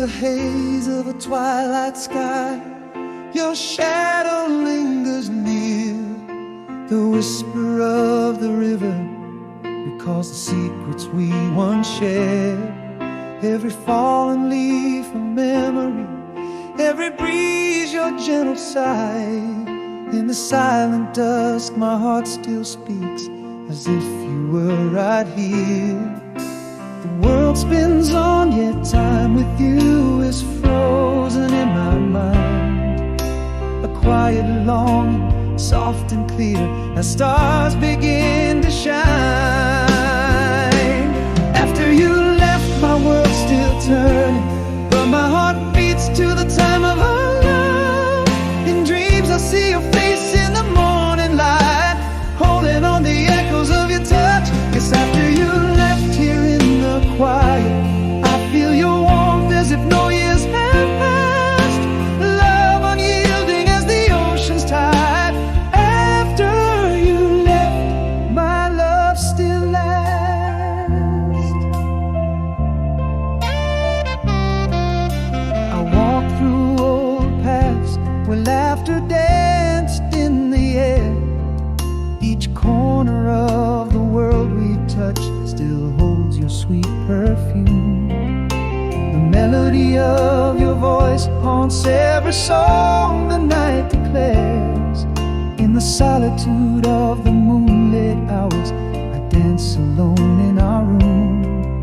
the haze of a twilight sky, your shadow lingers near. The whisper of the river recalls the secrets we once shared. Every fallen leaf a memory, every breeze your gentle sigh. In the silent dusk my heart still speaks as if you were right here. The world spins on, yet time with you is frozen in my mind. A quiet longing, soft and clear, as stars begin to shine. After you left, my world's still turning, but my heart beats to the time of our love. In dreams I see your face in the morning light, holding on the echoes of your touch. Yes, after you left here in the quiet, I feel your warmth as if no years have passed. Love unyielding as the ocean's tide. After you left, my love still lasts. I walk through old paths where laughter danced in the air. Each corner of the world we touch still holds your sweet perfume. The melody of your voice haunts every song the night declares. In the solitude of the moonlit hours, I dance alone in our room.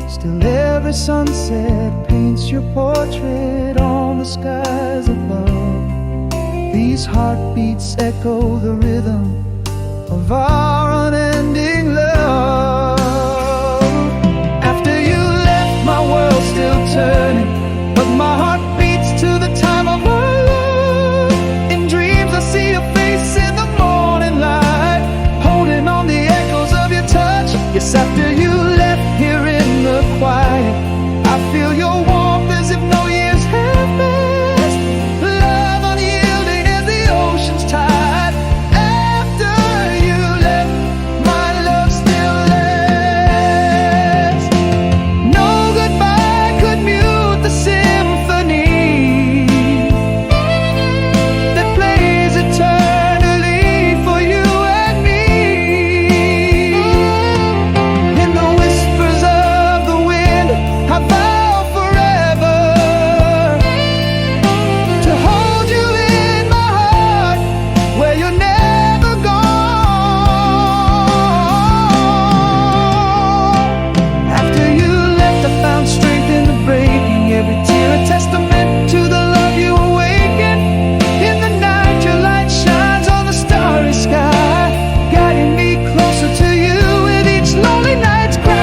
Still every sunset paints your portrait on the skies above. These heartbeats echo the rhythm of our unending love. After you left, my world's still turning, but my heart beats to the time of our love. In dreams I see your face in the morning light, holding on the echoes of your touch. Yes, after you left here in the quiet, I feel your warmth as if no years have passed. Love unyielding as the ocean's tide. After you left, my love still lasts. No goodbye could mute the symphony that plays eternally for you and me. In the whispers of the wind, I vow forever to hold you in my heart where you're never gone. After you left, I found strength in the breaking, every tear a testament to the love you awakened. In the night your light shines on the starry sky, guiding me closer to you with each lonely night's cry.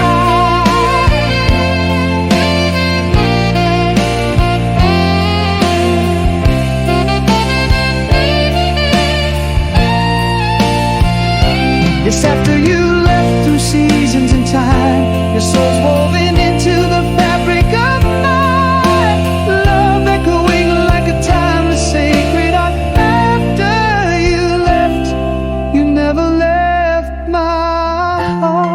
Yes, after you left through seasons and time, your soul's woven into the fabric of night. Love echoing like a timeless sacred art. After you left, you never left my heart.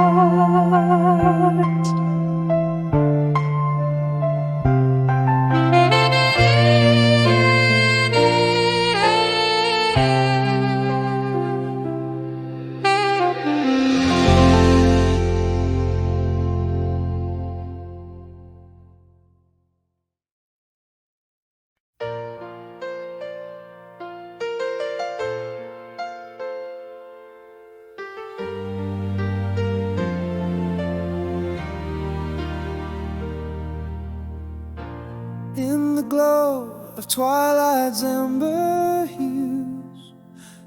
In the glow of twilight's amber hues,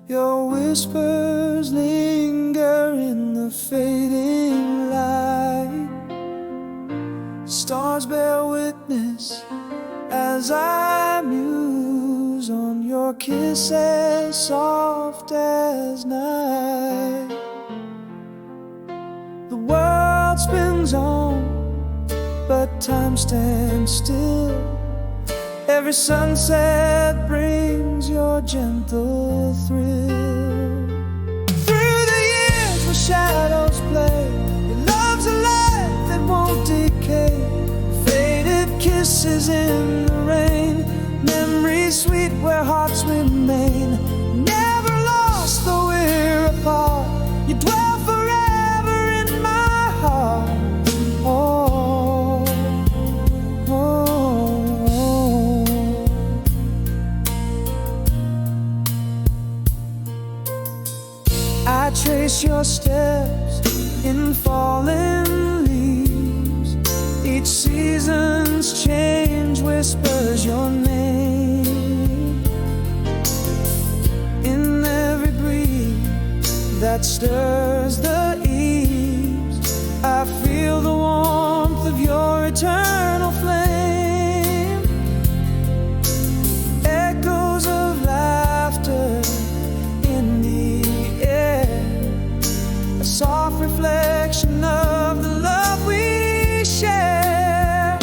your whispers linger in the fading light. Stars bear witness as I muse on your kiss as soft as night. The world spins on, but time stands still. Every sunset brings your gentle thrill. Through the years where shadows play, your love's a light that won't decay. Faded kiss kisses in the rain, memories sweet where hearts remain. Never lost though we're apart, you dwell forever in my heart. Oh, oh, oh. I trace your steps in falling leaves. Each season's change whispers your name. In every breeze that stirs the eaves, I feel the warmth of your eternal flame. Echoes of laughter in the air, a soft reflection of the love we share.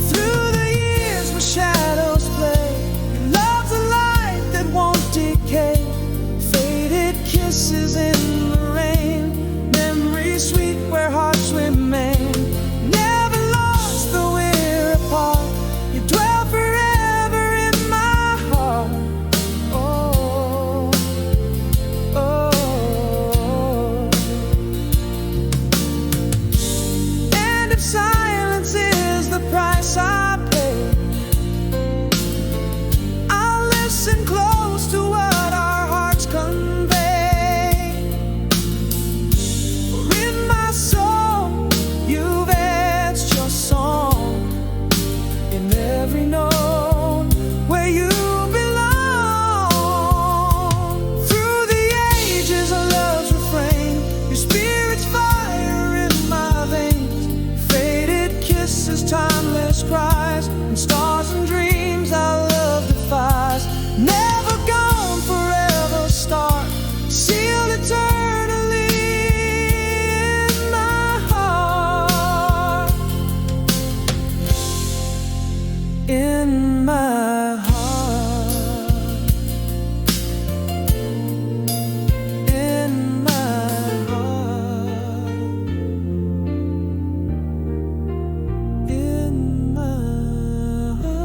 Through the years where shadows play, love's a light that won't decay. Faded kisses in the rain, memories sweet where hearts remain. Never lost though we're apart, you dwell forever in my heart. Oh, oh. And if silence is the price I pay, I'll listen close to what our hearts convey. For in my soul, you've etched your song in every note where you belong. Through the ages of love's refrain, your spirit's fire in my veins. Faded kisses, timeless cries, and stars and dreams our love defies. Never gone, forever star, sealed eternally in my heart. In my heart. In my heart. In my heart.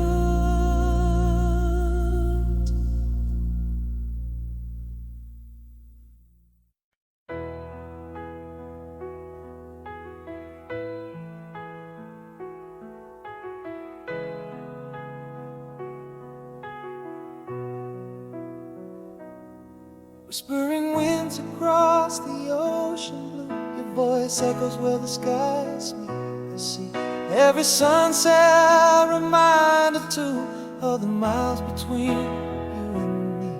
Whispering winds across the ocean blue, your voice echoes where the skies meet the sea. Every sunset a reminder too of the miles between you and me.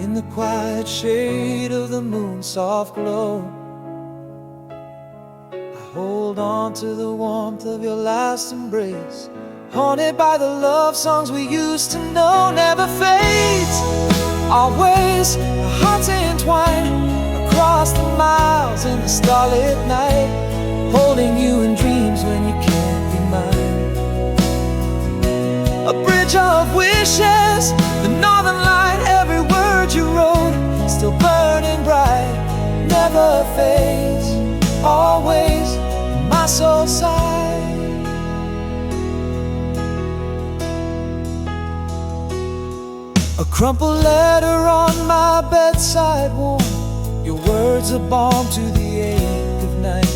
In the quiet shade of the moon's soft glow, I hold on to the warmth of your last embrace. Haunted by the love songs we used to know, never fades. Always our hearts entwined across the miles in the starlit night, holding you in dreams when you can't be mine. A bridge of wishes, the northern light, every word you wrote, still burning bright, never fades. Always in my soul's side. A crumpled letter on my bedside warm, your words are balm to the ache of night.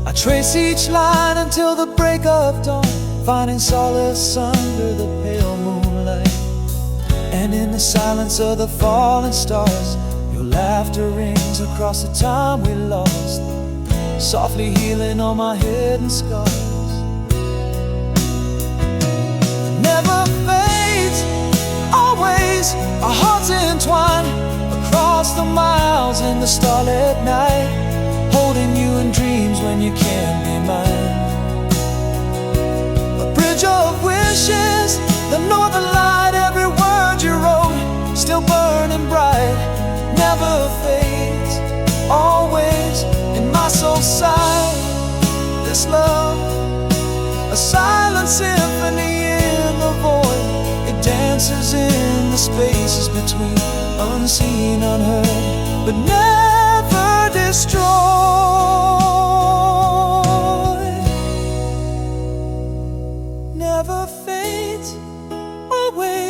I trace each line until the break of dawn, finding solace under the pale moonlight. And in the silence of the falling stars, your laughter rings across the time we lost, softly healing all my hidden scars. Never fades, always our hearts entwined across the miles in the starlit night, holding you in dreams when you can't be mine. A bridge of wishes, the northern light, every word you wrote, still burning bright, never fades. Always in my soul's side, this love, a silent symphony in the void. It dances in the spaces between, unseen, unheard, but never destroyed.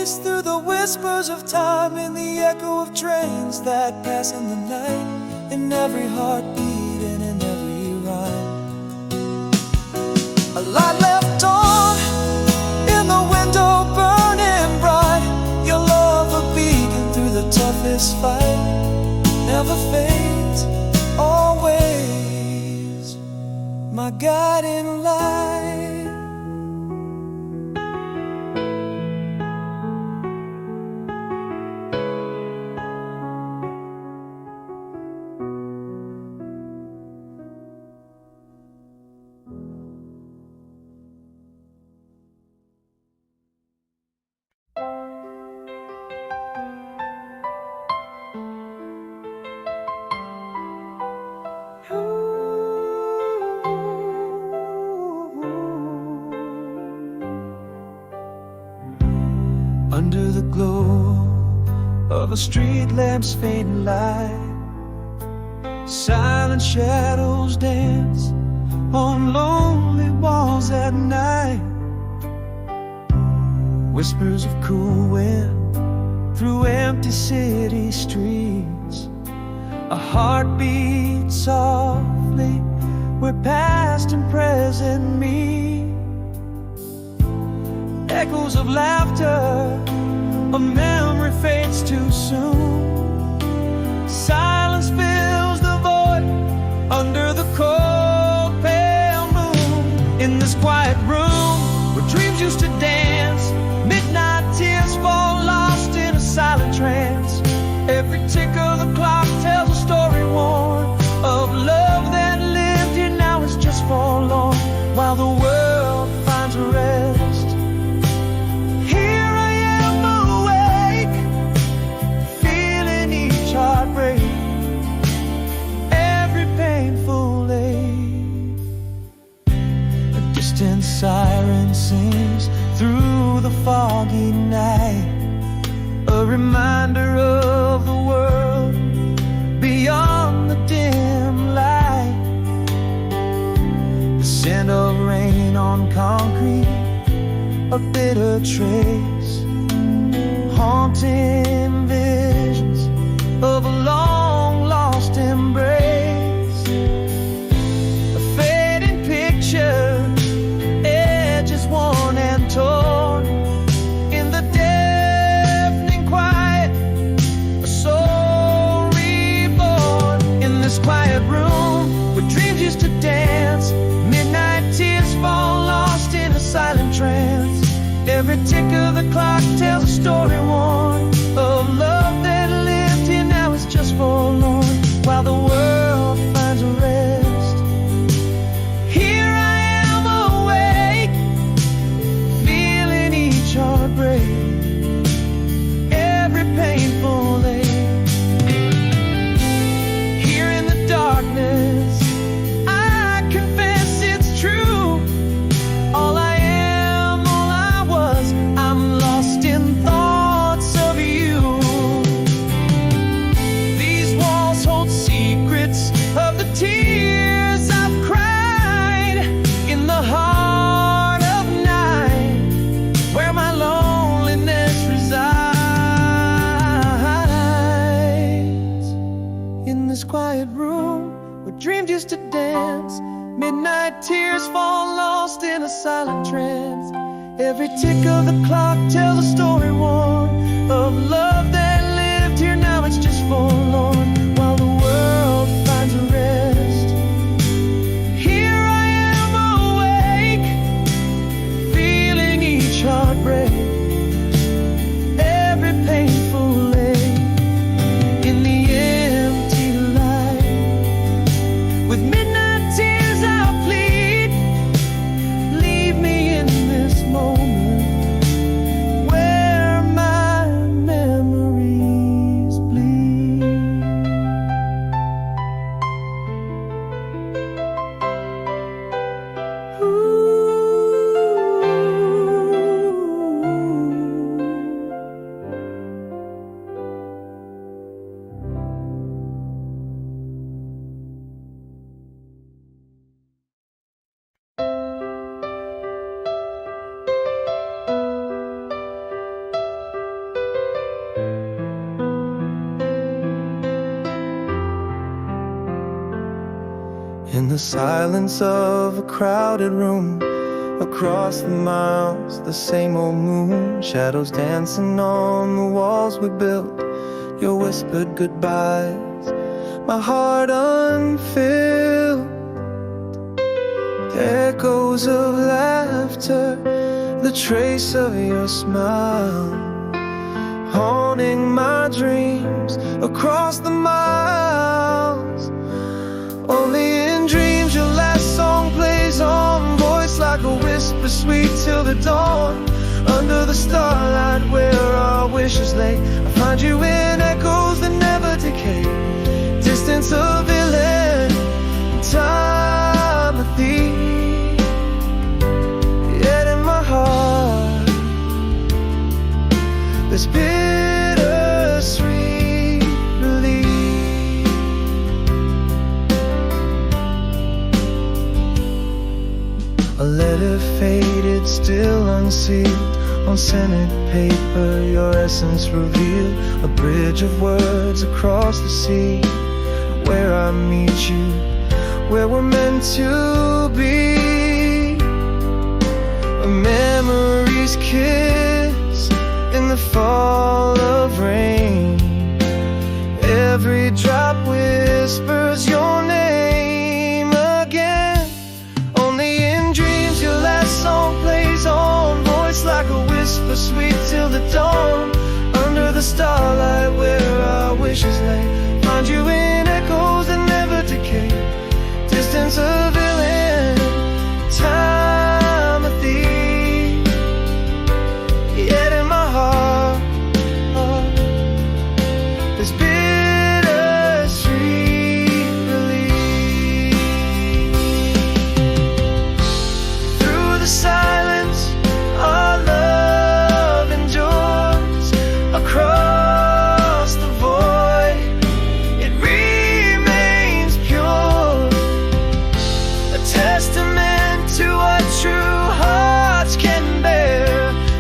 voice through the whispers of time, in the echo of trains that pass in the night, in every heartbeat and in every rhyme. A light left on in the window, burning bright. Your love a beacon through the toughest fight, never fades, always my guiding light. Under the glow of a street lamp's fading light, silent shadows dance on lonely walls at night. Whispers of cool wind through empty city streets, a heart beats softly where past and present meet. Echoes of laughter, a memory fades too soon. Silence fills the void under the cold pale moon. In this quiet room where dreams used to dance, midnight tears fall lost in a silent trance. Every tick of the clock tells a story worn of love that lived here, now it's just forlorn, while the world finds a rest. Heartbreak, every painful ache. A distant siren sings through the foggy night, a reminder of the world beyond the dim light. The scent of rain on concrete, a bitter trace, haunting visions of a long-lost embrace. A fading picture, edges worn and torn. In the deafening quiet, a soul reborn. In this quiet room where dreams used to dance, midnight tears fall lost in a silent trance. Every tick of the clock tells a story worn of love that lived here, now it's just forlorn, while the world finds a rest. Here I am awake, feeling each heartbreak, every painful ache. Here in the darkness, I confess it's true. All I am, all I was, I'm lost in thoughts of you. These walls hold secrets of the tears I've cried in the heart of night, where my loneliness resides. In this quiet room where dreams used to dance, midnight tears fall lost in a silent trance. Every tick of the clock tells a story worn of love that lived here, now it's just forlorn, while the world finds a rest. Here I am awake, feeling each heartbreak, every painful ache. In the empty light, with midnight tears I'll plead, leave me in this moment where my memory In the silence of a crowded room, across the miles, the same old moon, shadows dancing on the walls we built, your whispered goodbyes, my heart unfilled. Echoes of laughter, the trace of your smile, haunting my dreams across the miles. Only in dreams your last song plays on, voice like a whisper sweet till the dawn. Under the starlight where our wishes lay, I find you in echoes that never decay. Distance of villain, time of thief. Yet in my heart there's bittersweet relief. A letter faded, still unsealed, on scented paper your essence revealed. A bridge of words across the sea, where I meet you, where we're meant to be. A memory's kiss in the fall of rain. Every drop whispers your name again. Only in dreams your last song plays on, voice like a whisper sweet till the dawn. Under the starlight where our wishes lay, find you in echoes that never decay. Distance of villain, time of thief. Yet in my heart there's bittersweet relief. Through the silence our love endures, across the void it remains pure. A testament to what true hearts can bear.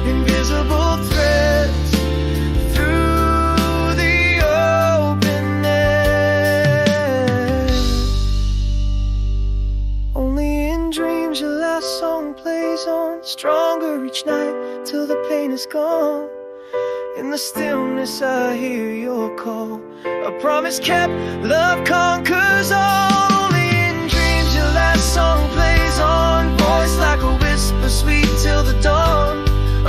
Invisible threads through the open air. Only in dreams your last song plays on, stronger each night till the pain is gone. In the stillness I hear your call, a promise kept, love conquers all. Only in dreams your last song plays on, voice like a whisper sweet till the dawn.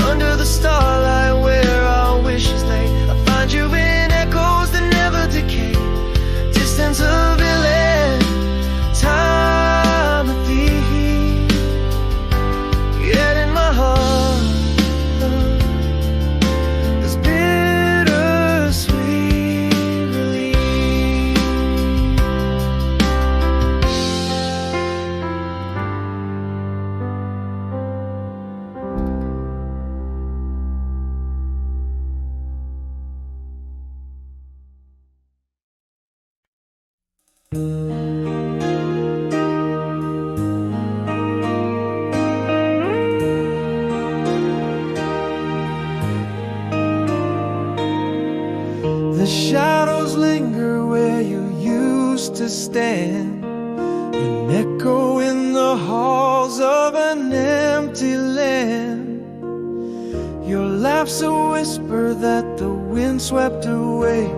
Under the starlight where our wishes lay, I find you in echoes that never decay. Distance of villain, time of thief. Yet in my heart there's bittersweet relief. The shadows linger where you used to stand, an echo in the halls of an empty land. Your laugh's a whisper that the wind swept away.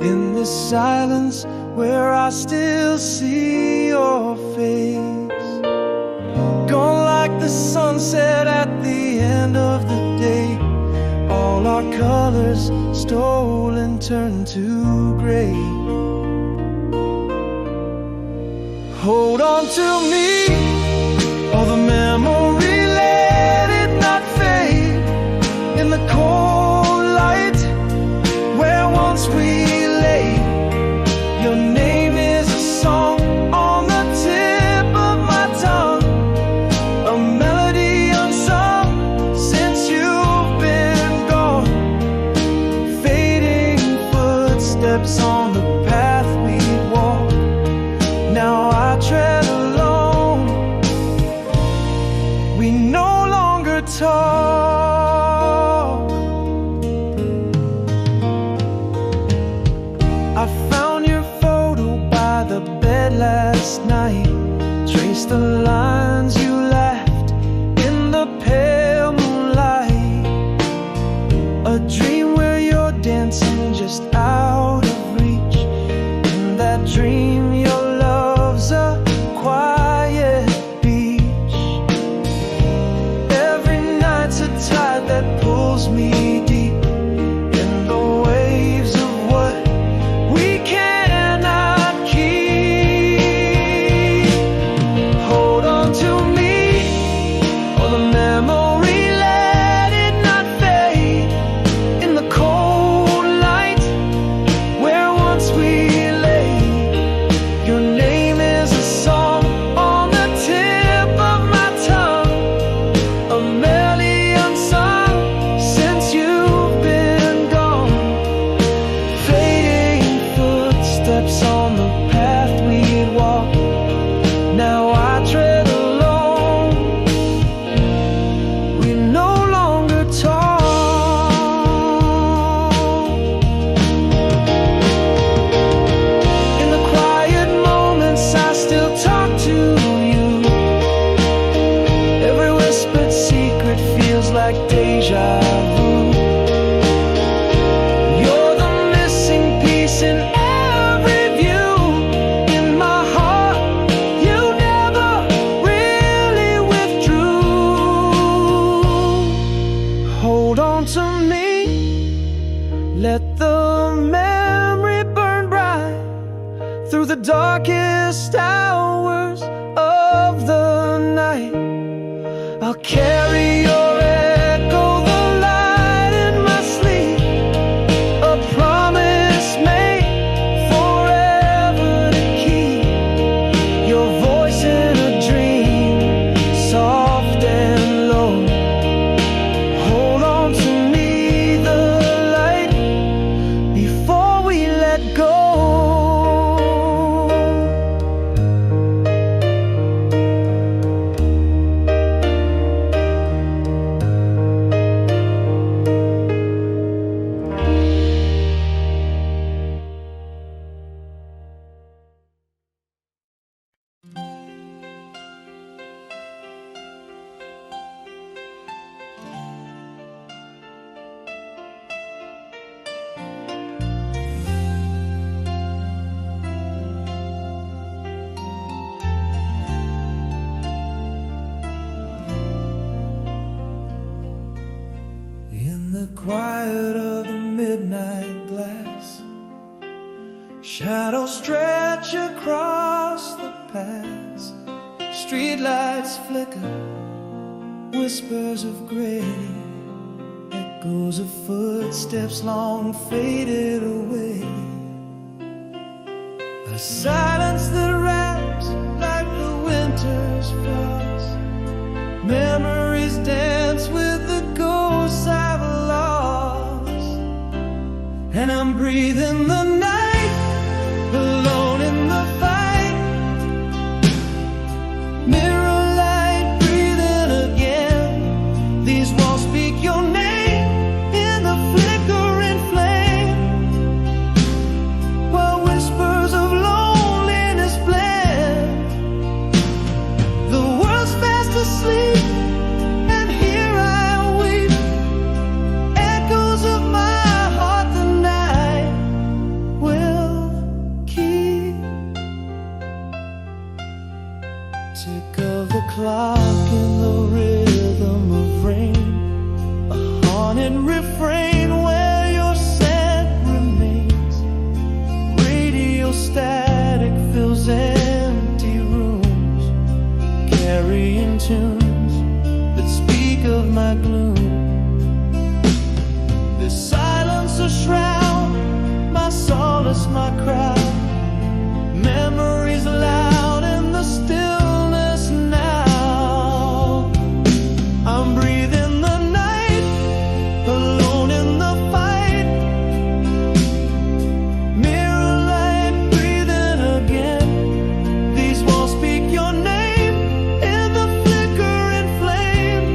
In this silence where I still see your face, gone like the sunset at the end of the day. All our colors stole and turned to gray. Hold on to me, or the memory, let it not fade. In the cold light where once we lay, your name is a song on the tip of my tongue, a melody unsung since you've been gone. Fading footsteps on the path we walk, now I tread alone. We no longer talk. me deep in the waves of what we cannot keep. Hold on to me, or the memory, let it not fade in the cold light where once we lay. Your name is a song on the tip of my tongue, a melody unsung since you've been gone. Fading footsteps on the path we'd walk, now I tread alone. We no longer talk. In the quiet moments I still talk to you. Every whispered secret feels like deja vu. You're the missing piece in every view. In my heart, you never really withdrew. Hold on to me, let the memory burn bright through the darkest hours of the night. I'll carry your echo, the light in my sleep, a promise made forever to keep. Your voice in a dream, soft and low. Hold on to me, the light, before we let go. In the quiet of the midnight glass, shadows stretch across the paths. Streetlights flicker, whispers of gray, echoes of footsteps long faded away. A silence that wraps like the winter's frost. Memories dance with the ghosts I've lost. And I'm breathing the night, alone in the fight. Mirror light, breathing again. These walls speak your name in the flickering flame, while whispers of loneliness blend. The world's fast asleep, and here I weep. Echoes of my heart the night will keep. Tick of the clock in the rhythm of rain, a haunted refrain where your scent remains. Radio static fills empty rooms, carrying tunes that speak of my gloom. This silence a shroud, my solace, my crowd. Memories loud in the stillness now. I'm breathing the night, alone in the fight. Mirror light, breathing again. These walls speak your name in the flickering flame,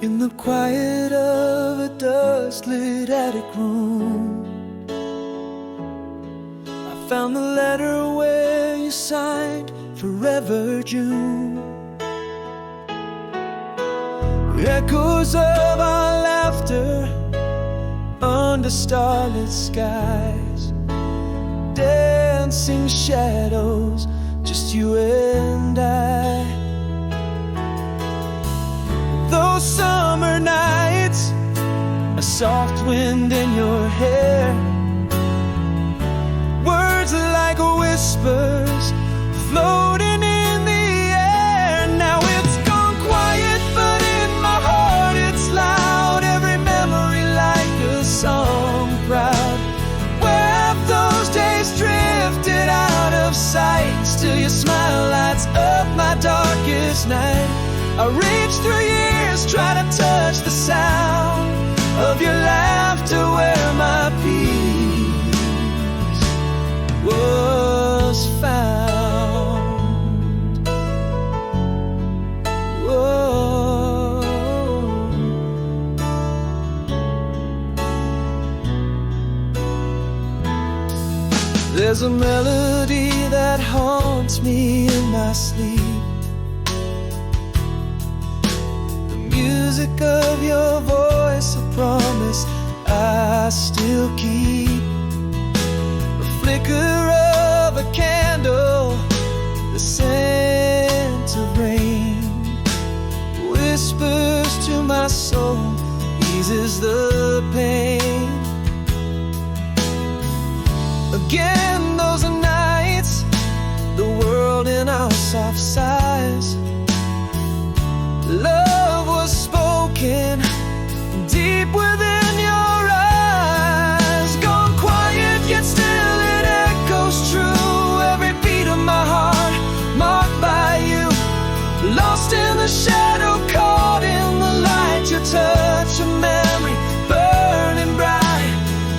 In the quiet of a dust-lit attic room, I found the letter where you signed Forever June. Echoes of our laughter under starlit skies, dancing shadows, just you and I. Those summer nights, a soft wind in your hair, words like whispers floating in the air. Now it's gone quiet, but in my heart it's loud. Every memory like a song proud. Where have those days drifted out of sight? Still your smile lights up my darkest night. I reach through years, try to touch the sound of your laughter where my peace was found. Whoa. There's a melody that haunts me in my sleep, music of your voice, a promise I still keep. The flicker of a candle, the scent of rain, whispers to my soul, eases the pain. Again, those are nights, the world in our soft sighs. Love was spoken deep within your eyes. Gone quiet, yet still it echoes true. Every beat of my heart marked by you. Lost in the shadow, caught in the light. Your touch, a memory burning bright.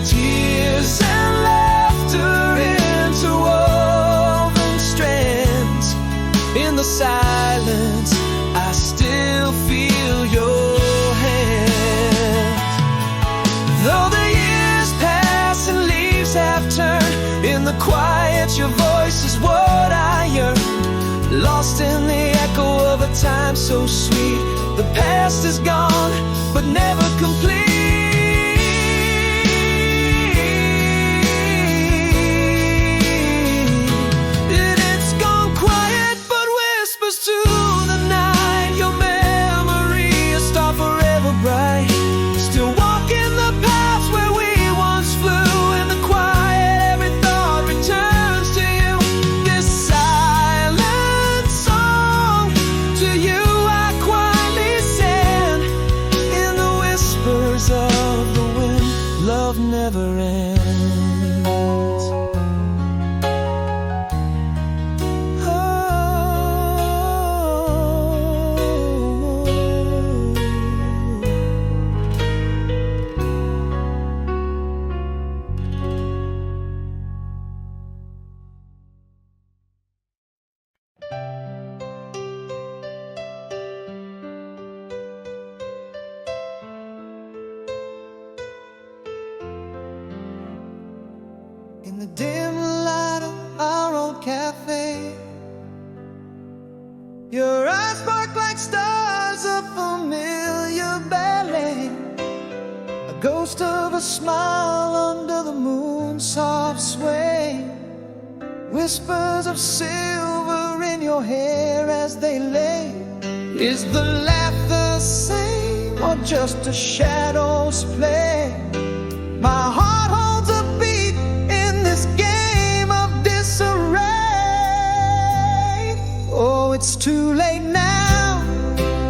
Tears and laughter interwoven strands. In the silence I still feel your hands. Though the years pass and leaves have turned, in the quiet your voice is what I yearn. Lost in the echo of a time so sweet. The past is gone, but never complete. It's gone quiet, but whispers to the night. Your memory, a star forever bright. Still walking the paths where we once flew. In the quiet, every thought returns to you. This silent song, to you I quietly send. In the whispers of the wind, love never ends. In the dim light of our old cafe, your eyes spark like stars, a familiar ballet. A ghost of a smile under the moon's soft sway. Whispers of silver in your hair as they lay. Is the laugh the same or just a shadow's play? My heart holds a beat in this game of disarray. Oh, it's too late now,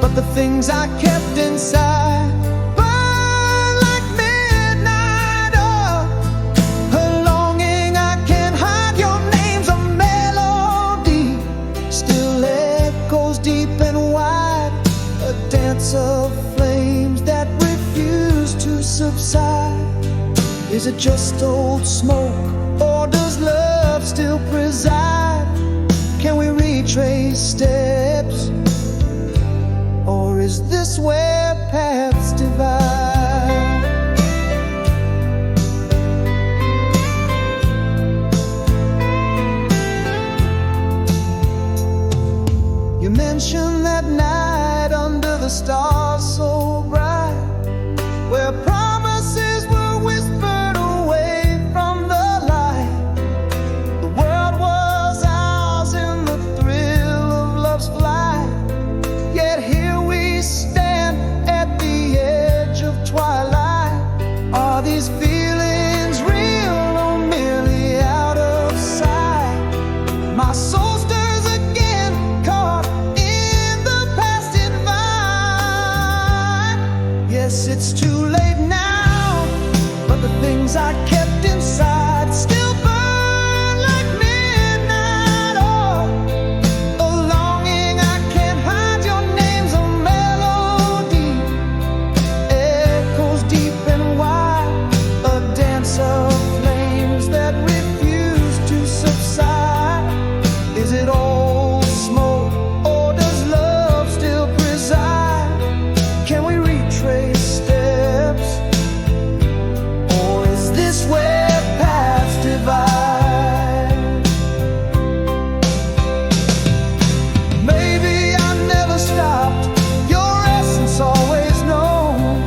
but the things I kept inside burn like midnight oil. A longing I can't hide. Your name's a melody, still echoes deep and wide. A dance of flames that refuse to subside. Is it just old smoke, or does love still preside? Can we retrace steps, or is this where paths divide. You mentioned that night under the stars so bright, where promises were whispered away from the light. The world was ours in the thrill of love's flight. Yet here we stand at the edge of twilight. Are these feelings real or merely out of sight? My soul stirs again, caught in the past invite. Yes, it's too late now, but the things I kept inside still burn like midnight oil. A longing I can't hide, your name's a melody, echoes deep and wide, a dance of flames that refuse to subside. Is it all smoke, or does love still preside? Can we retrace steps, or is this where paths divide? Maybe I never stopped, your essence always known.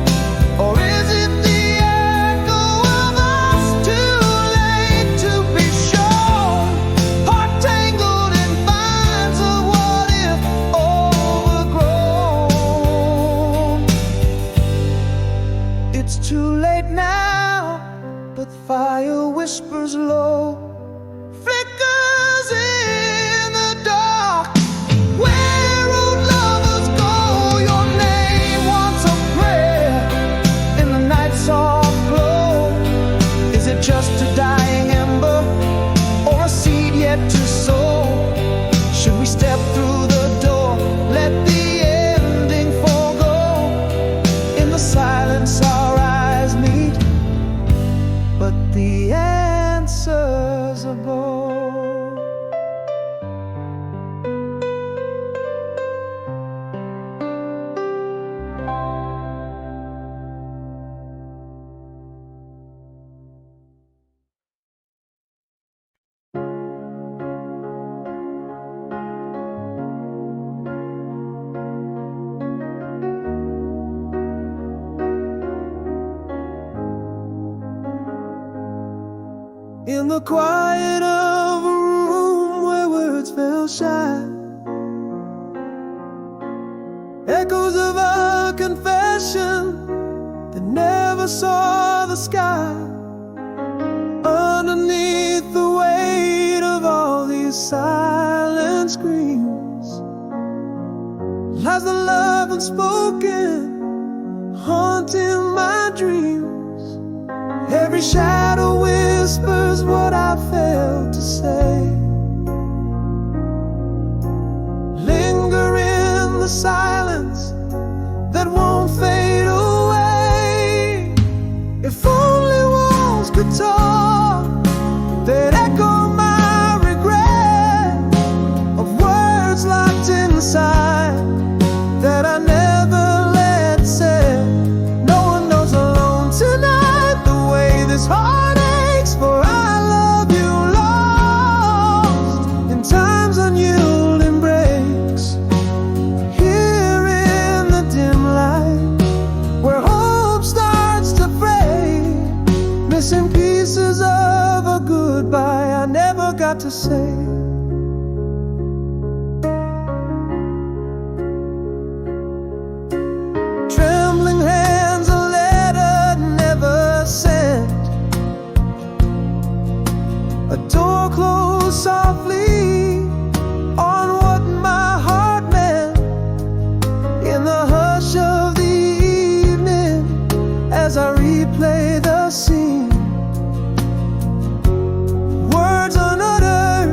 Or is it the echo of us too late to be shown? Heart tangled in vines of what if overgrown. It's too late now, but fire whispers low, flickers in the dark. Where old lovers go, your name wants a prayer in the night's soft glow. Is it just a dying ember, or a seed yet to sow? Should we step through the door, let the ending forego? In the silence our eyes meet, but the answers are bold. In the quiet of a room where words fell shy, echoes of a confession that never saw the sky. Underneath the weight of all these silent screams lies the love unspoken, haunting my dreams. Every shadow whispers what I failed to say. Linger in the silence that won't fade away. If only walls could talk, they'd echo my regret of words locked inside that I never let say. No one knows alone tonight the way this heart aches, for I love you lost in time's unyielding breaks. Here in the dim light where hope starts to fray, missing pieces of a goodbye I never got to say. Trembling hands, a letter never sent, a door closed softly on what my heart meant. In the hush of the evening, as I replay the scene, words unuttered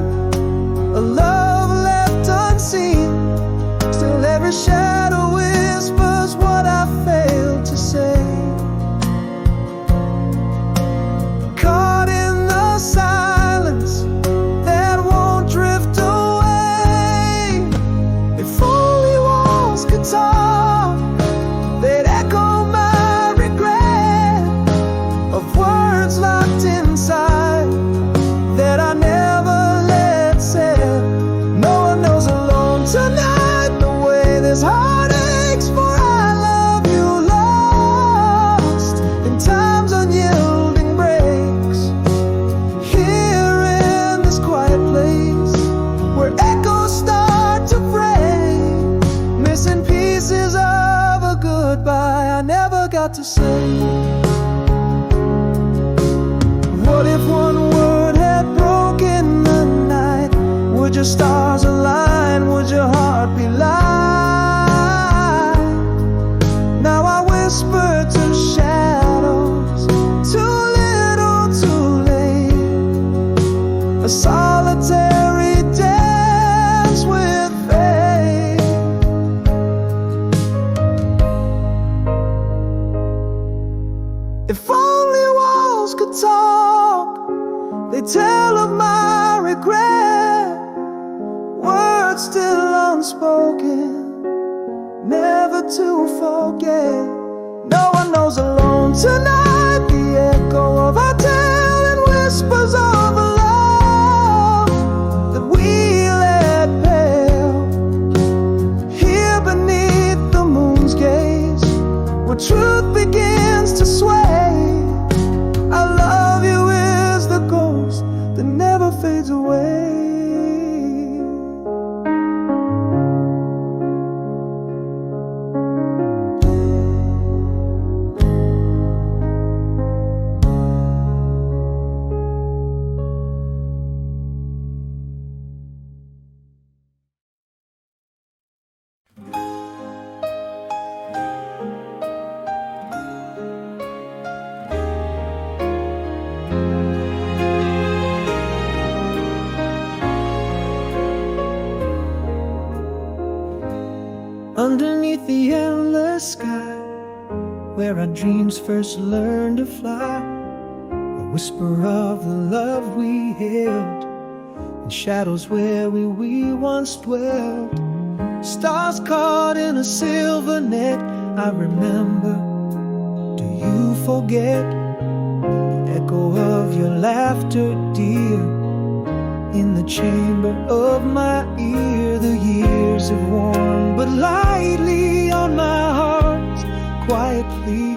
about to say. What if one word had broken the night? Would your stars align? Would your heart be light? Now I whisper to shadows, too little, too late. A solitary dance with fate. If only walls could talk, they tell of my regret. Words still unspoken, never to forget. No one knows alone tonight the echo of our tale and whispers of a love that we let pale. Here beneath the moon's gaze, where truth begins to sway, I love you is the ghost that never fades away. Underneath the endless sky, where our dreams first learned to fly, a whisper of the love we held, in shadows where we once dwelled. Stars caught in a silver net, I remember. Do you forget the echo of your laughter, dear, in the chamber of my ear? The years have worn but lightly on my heart, quietly,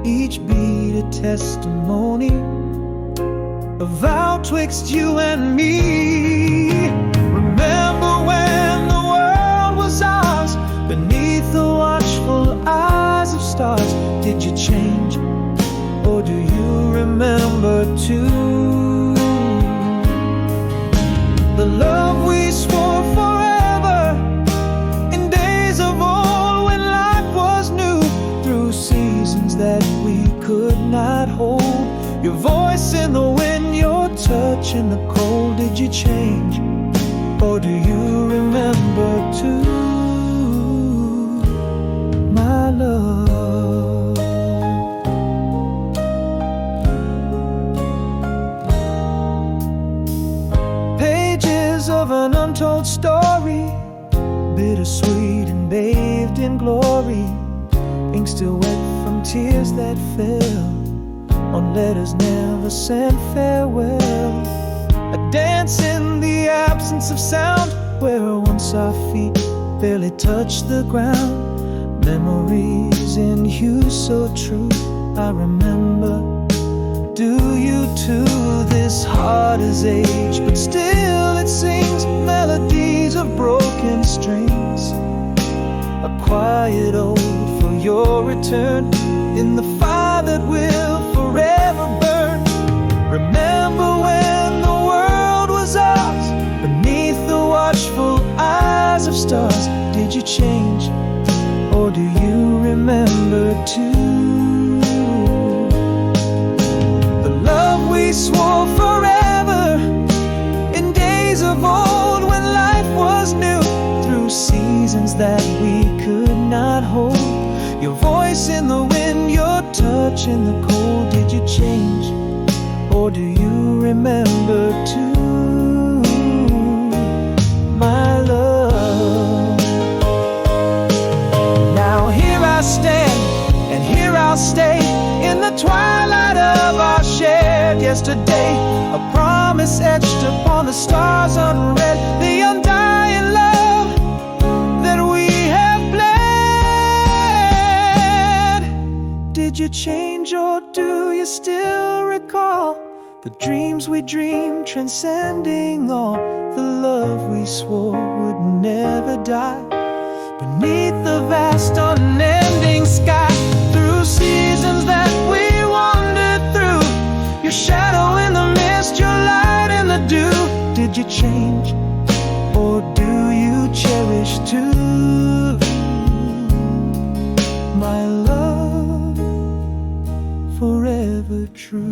each beat a testimony, a vow twixt you and me. Remember when the world was ours, beneath the watchful eyes of stars? Did you change, or do you remember too? The love we swore forever in days of old, when life was new, through seasons that we could not hold. Your voice in the wind, your touch in the cold. Did you change, or do you remember too, my love? Of an untold story, bittersweet and bathed in glory, ink still wet from tears that fell on letters never sent farewell. A dance in the absence of sound, where once our feet barely touched the ground. Memories in you so true, I remember. Do you too? This heart is aged, but still it sings melodies of broken strings. A quiet ode for your return, in the fire that will forever burn. Remember when the world was ours, beneath the watchful eyes of stars? Did you change, or do you remember too? We swore forever in days of old, when life was new, through seasons that we could not hold. Your voice in the wind, your touch in the cold. Did you change, or do you remember too, my love? Now here I stand, and here I'll stay, in the twilight of our shared yesterday. A promise etched upon the stars unread, the undying love that we have bled. Did you change, or do you still recall the dreams we dreamed, transcending all? The love we swore would never die, beneath the vast unending sky. to my love, forever true.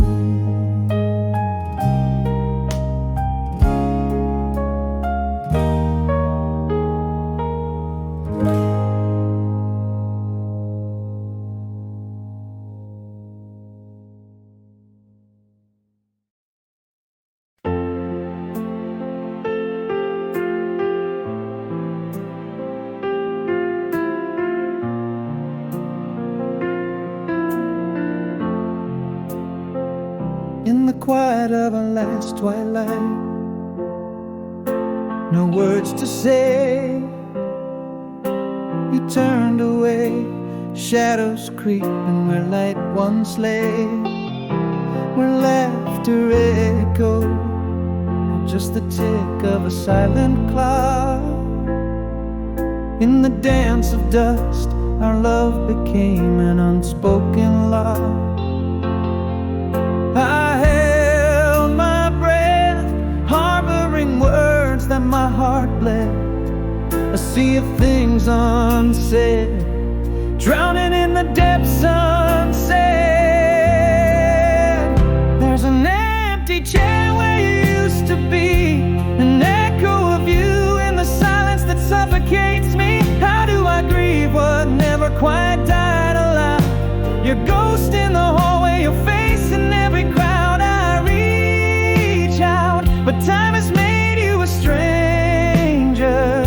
In the quiet of our last twilight, no words to say. You turned away, shadows creeping where light once lay, where laughter echoed, just the tick of a silent cloud. In the dance of dust, our love became an unspoken law. I held my breath, harboring words that my heart bled. A sea of things unsaid, drowning in the depths unsaid. There's an empty chair where you used to be, an echo of you in the silence that suffocates me. How do I grieve what never quite died alive? Your ghost in the hallway, your face in every crowd. I reach out, but time has made you a stranger.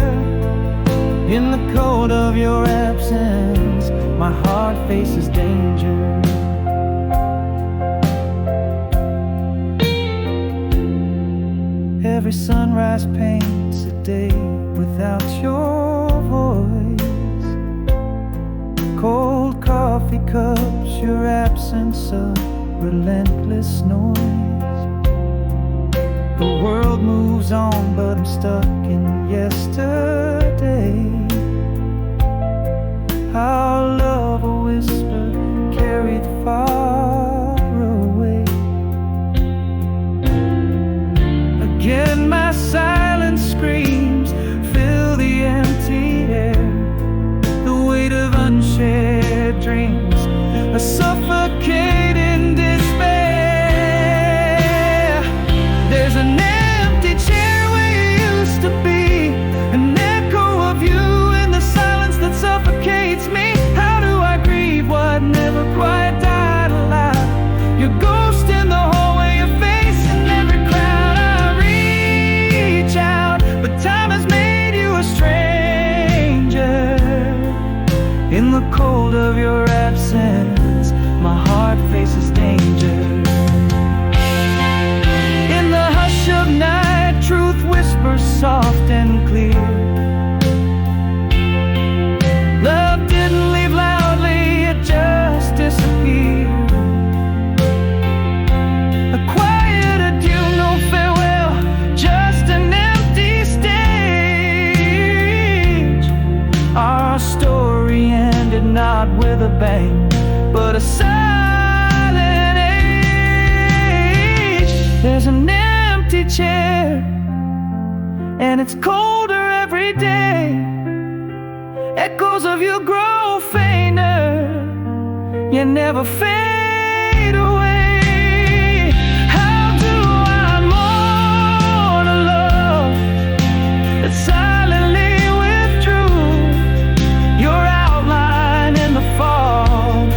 In the cold of your absence, my heart faces danger. Every sunrise paints a day without your voice. Cold coffee cups, your absence of relentless noise. The world moves on, but I'm stuck in yesterday. Our love, a whisper carried far away. Again my silence screams fill the empty air. The weight of unshared dreams, a suffocating despair. There's an empty chair where you used to be, an echo of you in the silence that suffocates me. How do I grieve what never quite died alive? Your ghost in the hallway, your face in every crowd. I reach out, but time has made you a stranger. In the cold of your absence, my heart faces danger. In the hush of night, truth whispers soft and clear. Love didn't leave loudly, it just disappeared. A quiet adieu, no farewell, just an empty stage. Our story ended not with a bang, but a silent age. There's an empty chair, and it's colder every day. Echoes of you grow fainter, you never fade away. How do I mourn a love that silently withdrew? Your outline in the fog,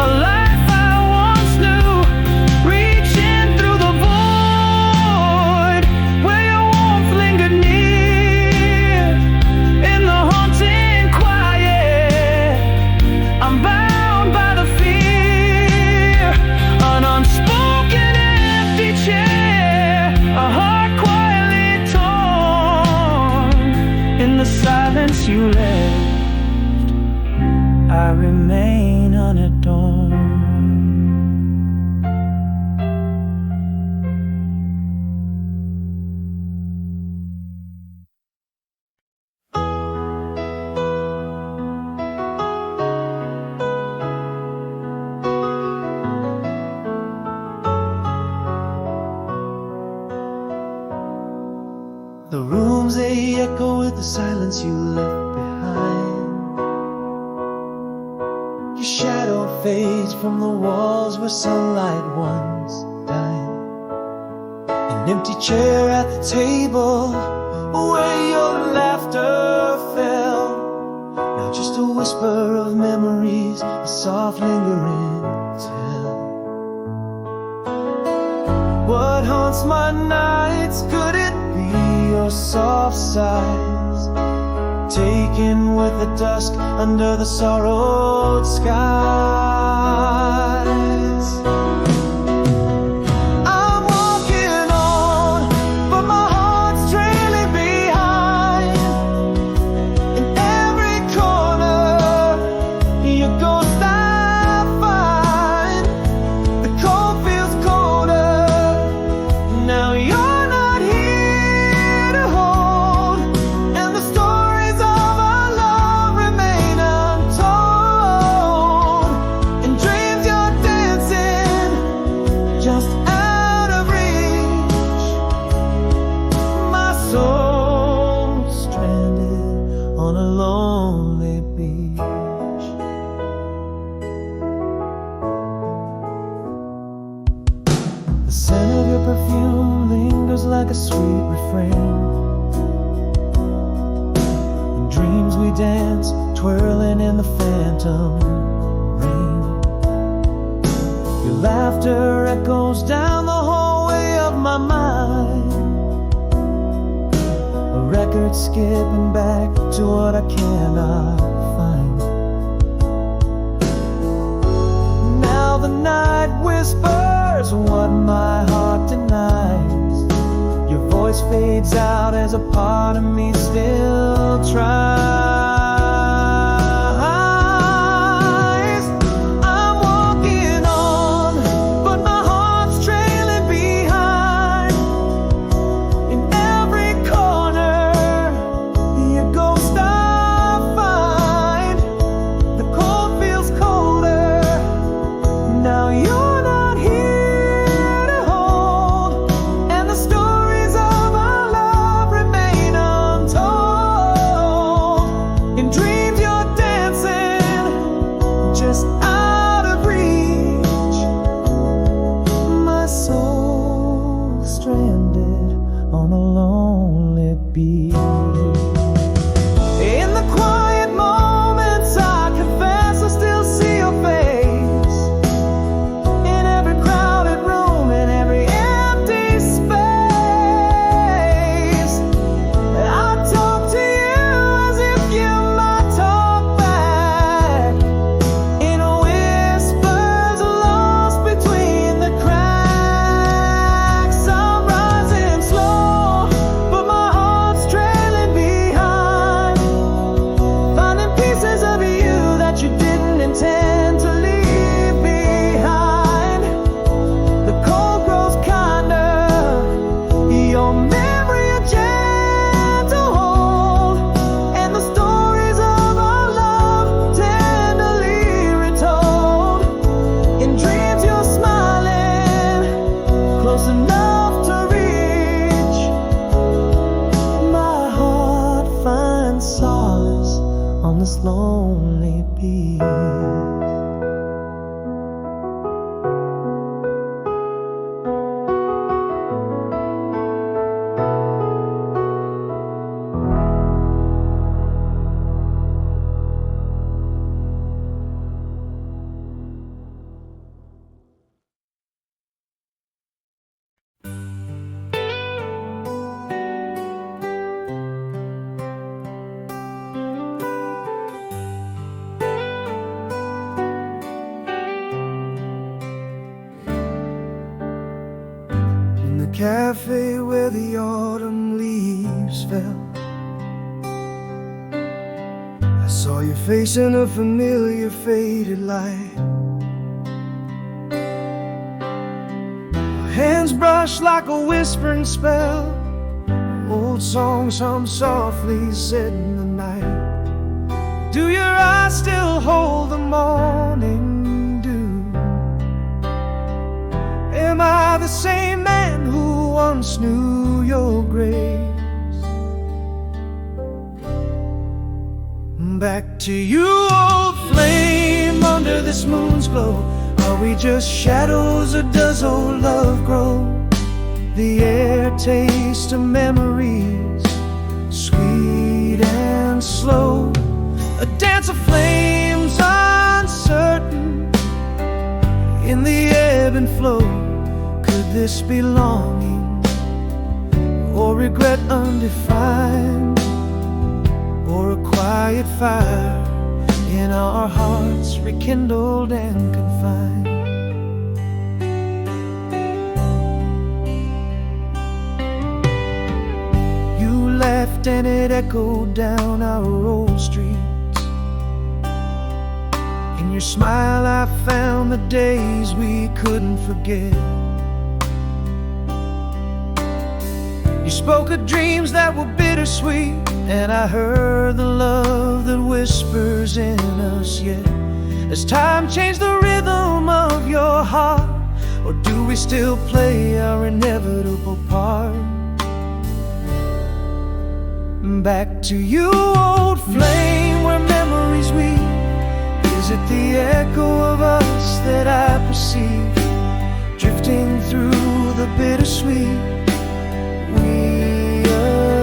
a life I once knew, reaching through the void where your warmth lingered near. In the haunting quiet, I'm bound by the fear. footprints you left behind. Your shadow fades from the walls where sunlight once died. An empty chair at the table where your laughter fell. Now just a whisper of memories, a soft lingering tale. What haunts my nights? Could it be your soft sighs, taken with the dusk under the sorrowed skies? I'm walking on, but my heart's trailing behind. In every corner, your ghost I find. The cold feels colder, now you're not here to hold, and the stories of our love remain untold. In dreams you're dancing, just out of reach. My soul stranded on a lonely beach. The scent of your perfume lingers like a sweet refrain. In dreams we dance, twirling in the phantom rain. Your laughter echoes down the hallway of my mind, a record skipping back to what I cannot find. Now the night whispers what my heart denies. Your voice fades out as a part of me still tries. I'm walking on, but my heart's trailing behind. In every corner, your ghost I find. The cold feels colder, now you're not here to hold, and the stories of our love remain untold. In dreams you're dancing, just out of reach. My soul stranded on a lonely beach. In the quiet moments, I confess I still see your face. In every crowded room, in every empty space, I talk to you as if you might talk back. In whispers lost between the cracks, I'm rising slow, but my heart's trailing behind. Finding pieces of you that you didn't intend to leave behind. The cold grows kinder, your memory a gentle hold, and the stories of our love tenderly retold. In dreams you're smiling, close enough to reach. My heart finds solace on this lonely beach. In the cafe where the autumn leaves fell, I saw your face in a familiar faded light. Our hands brushed like a whispering spell, old songs hum softly set in the night. Do your eyes still hold the morning dew? Am I the same man who once knew your grace? Back to you, old flame, under this moon's glow. Are we just shadows, or does old love grow? The air tastes of memories, sweet and slow. A dance of flames uncertain in the ebb and flow. Could this be longing, or regret undefined, or a quiet fire in our hearts, rekindled and confined? You laughed and it echoed down our old streets. In your smile I found the days we couldn't forget. You spoke of dreams that were bittersweet, and I heard the love that whispers in us yet. Has time changed the rhythm of your heart, or do we still play our inevitable part? Back to you, old flame, where memories weave. Is it the echo of us that I perceive, drifting through the bittersweet we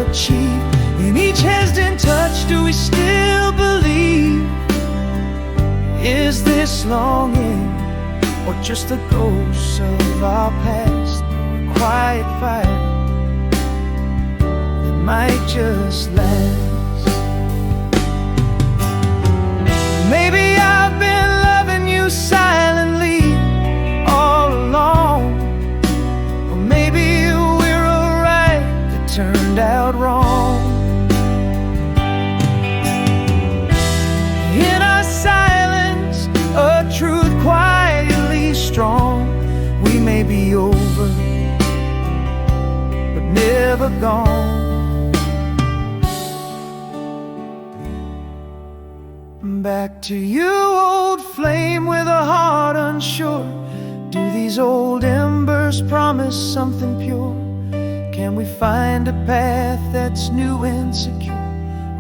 achieve? In each hesitant touch, do we still believe? Is this longing, or just the ghosts of our past? Quiet fire that might just last. Maybe I've been loving you silently all along, or maybe we're alright that turned out wrong. In our silence, a truth quietly strong. We may be over, but never gone. Back to you, old flame, with a heart unsure. Do these old embers promise something pure? Can we find a path that's new and secure?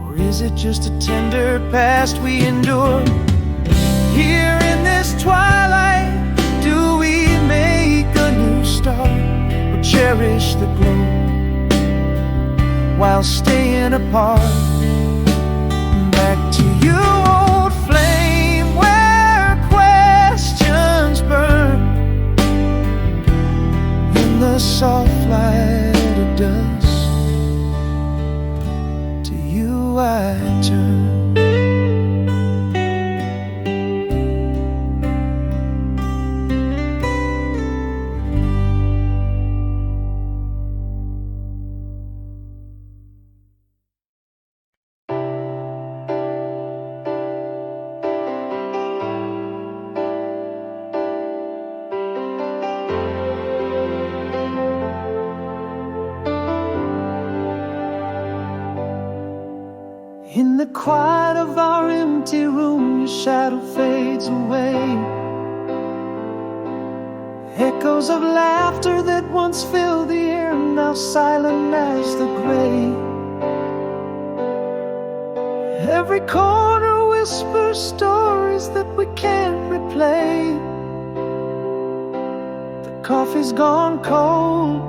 Or is it just a tender past we endure? Here in this twilight, do we make a new start, or cherish the glow while staying apart? Back to you, old flame, where questions burn in the soft light of dusk. To you I turn. In the quiet of our empty room, your shadow fades away. Echoes of laughter that once filled the air, now silent as the grave. Every corner whispers stories that we can't replay. The coffee's gone cold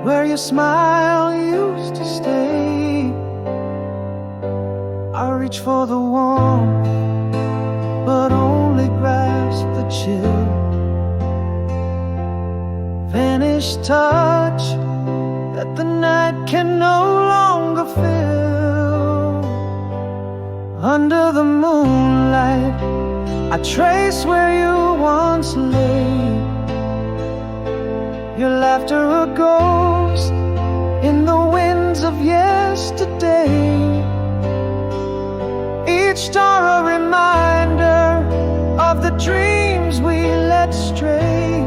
where your smile used to stay. I reach for the warmth, but only grasp the chill. Vanished touch that the night can no longer feel. Under the moonlight, I trace where you once lay. Your laughter a ghost in the winds of yesterday. Each star a reminder of the dreams we let stray.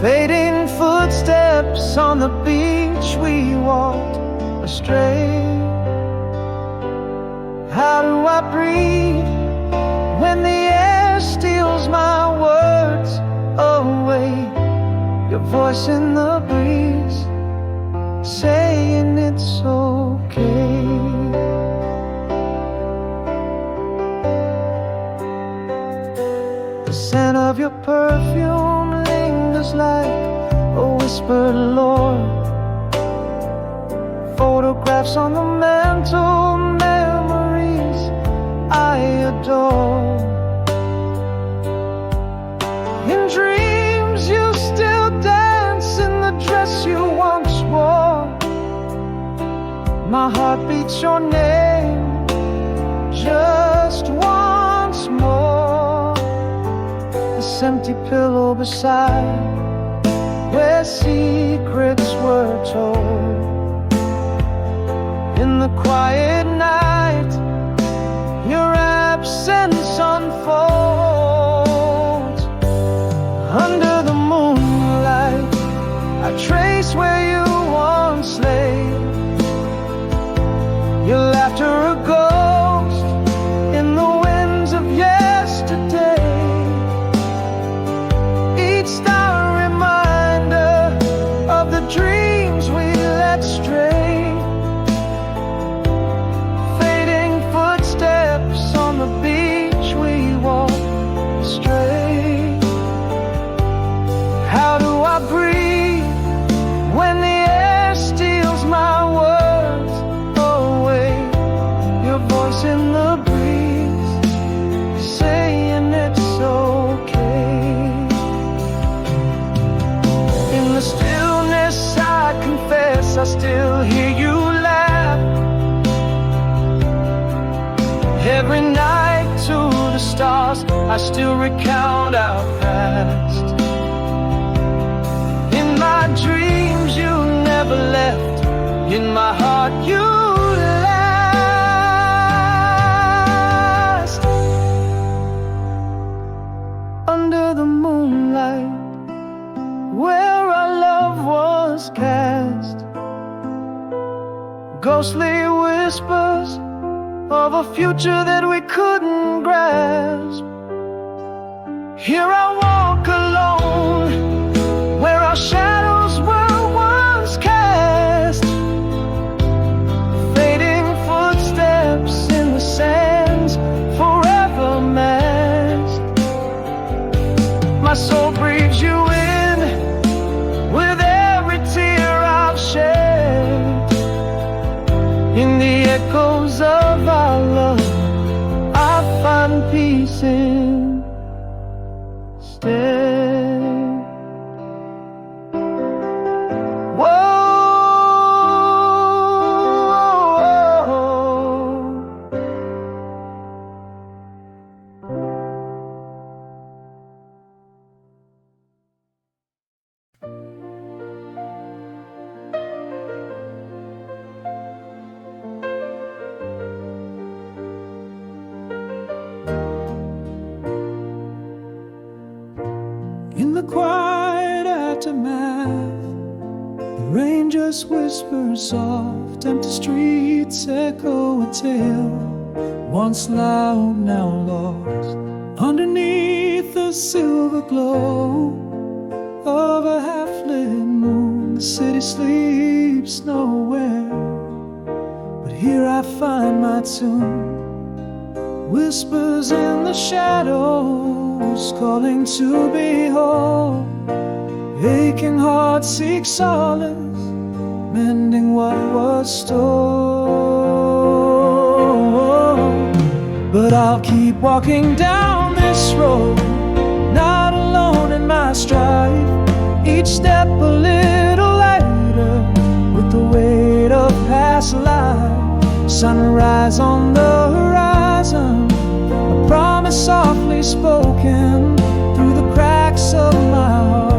Fading footsteps on the beach, we walked astray. How do I breathe when the air steals my words away? Your voice in the breeze, saying it's okay. scent of your perfume lingers like a whispered lore. Photographs on the mantle, memories I adore. In dreams you still dance in the dress you once wore. My heart beats your name just once more. This empty pillow beside where secrets were told. In the quiet night, your absence unfolds. Under the moonlight, I trace where you once lay. Your laughter a ghost in the winds of yesterday. Each star a reminder of the dreams we let stray. Fading footsteps on the beach, we walk astray. How do I breathe when the air steals my words away? Your voice in the breeze saying it's okay. In the stillness I confess I still hear you laugh. Every night to the stars I still recount our past. In my dreams you never left. In my heart you last. Under the moonlight where our love was cast, ghostly whispers of a future that we couldn't grasp. Here I walk alone where our shadows were once cast. Fading footsteps in the sands, forever masked. My soul breathes you in with every tear I've shed. In the echoes of our love I find peace instead. Whoa. In the quiet aftermath, the rain just whispers soft. Empty streets echo a tale, once loud, now lost. Underneath the silver glow of a half-lit moon, the city sleeps nowhere, but here I find my tune. Whispers in the shadows, calling to be whole. Aching heart seeks solace, mending what was stolen. But I'll keep walking down this road, not alone in my strife. Each step a little lighter, with the weight of past life. Sunrise on the horizon, a promise softly spoken through the cracks of my heart.